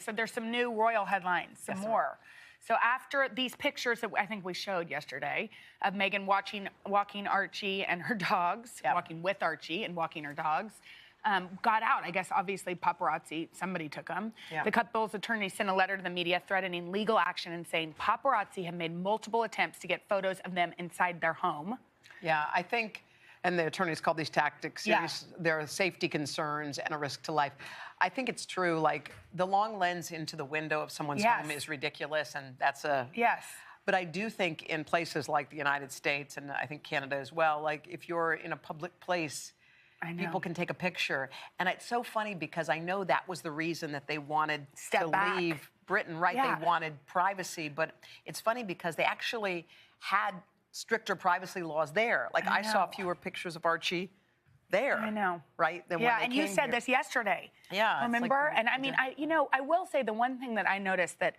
So there's some new royal headlines, some more. So after these pictures that I think we showed yesterday of Meghan walking Archie and her dogs, walking with Archie and walking her dogs, got out. I guess obviously paparazzi, somebody took them. The couple's attorney sent a letter to the media threatening legal action and saying paparazzi have made multiple attempts to get photos of them inside their home. Yeah, I think, and the attorneys call these tactics serious. There are safety concerns and a risk to life. I think it's true, like, the long lens into the window of someone's home is ridiculous, and that's a... But I do think in places like the United States, and I think Canada as well, like, if you're in a public place, people can take a picture. And it's so funny because I know that was the reason that they wanted to leave Britain, right? They wanted privacy, but it's funny because they actually had stricter privacy laws there. Like, I saw fewer pictures of Archie there. I know. Right? Than when they and you said this yesterday. Remember? Like, and I mean, I will say the one thing that I noticed that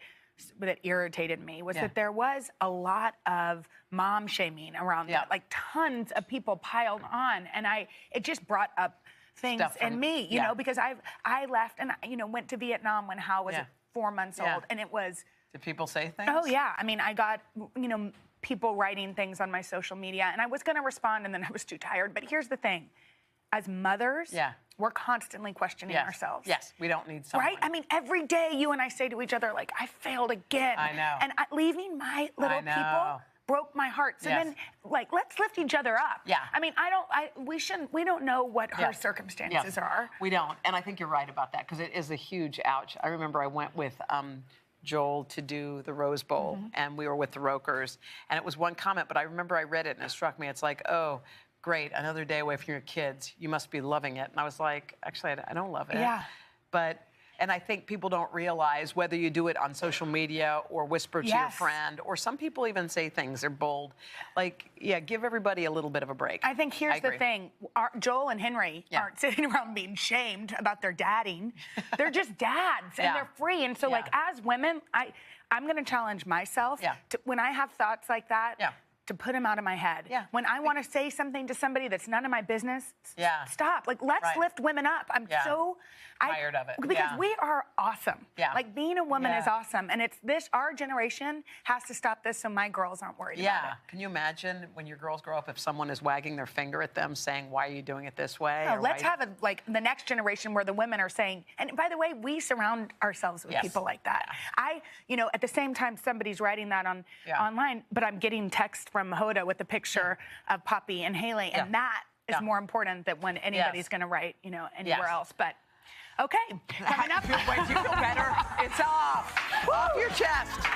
irritated me was that there was a lot of mom shaming around that. Like, tons of people piled on, and it just brought up things in me, you know, because I left and went to Vietnam when Hal was 4 months old, and it was... Did people say things? Oh yeah, I mean, I got people writing things on my social media, and I was going to respond, and then I was too tired. But here's the thing. As mothers, we're constantly questioning ourselves. We don't need someone. Right? I mean, every day you and I say to each other, like, I failed again. I know. And leaving my little people broke my heart. So then, like, let's lift each other up. I mean, we don't know what her circumstances are. We don't. And I think you're right about that, because it is a huge ouch. I remember I went with Joel to do the Rose Bowl, and we were with the Rokers. And it was one comment, but I remember I read it, and it struck me. It's like, oh, great, another day away from your kids. You must be loving it. And I was like, actually, I don't love it. And I think people don't realize whether you do it on social media or whisper to your friend, or some people even say things, they're bold. Like, give everybody a little bit of a break. I think here's the thing. Joel and Henry aren't sitting around being shamed about their dadding. They're just dads, and they're free. And so, like, as women, I'm going to challenge myself to, when I have thoughts like that, to put them out of my head. When I want to say something to somebody that's none of my business, stop. Like, let's lift women up. I'm so tired of it. Because we are awesome. Like, being a woman is awesome. And it's our generation has to stop this so my girls aren't worried about it. Can you imagine when your girls grow up if someone is wagging their finger at them saying, why are you doing it this way? No, let's have the next generation where the women are saying, and by the way, we surround ourselves with people like that. At the same time, somebody's writing that online, but I'm getting text from Hoda with a picture of Poppy and Haley, and that is more important than when anybody's going to write, anywhere else. But okay, coming up. You feel better? It's off. Off your chest.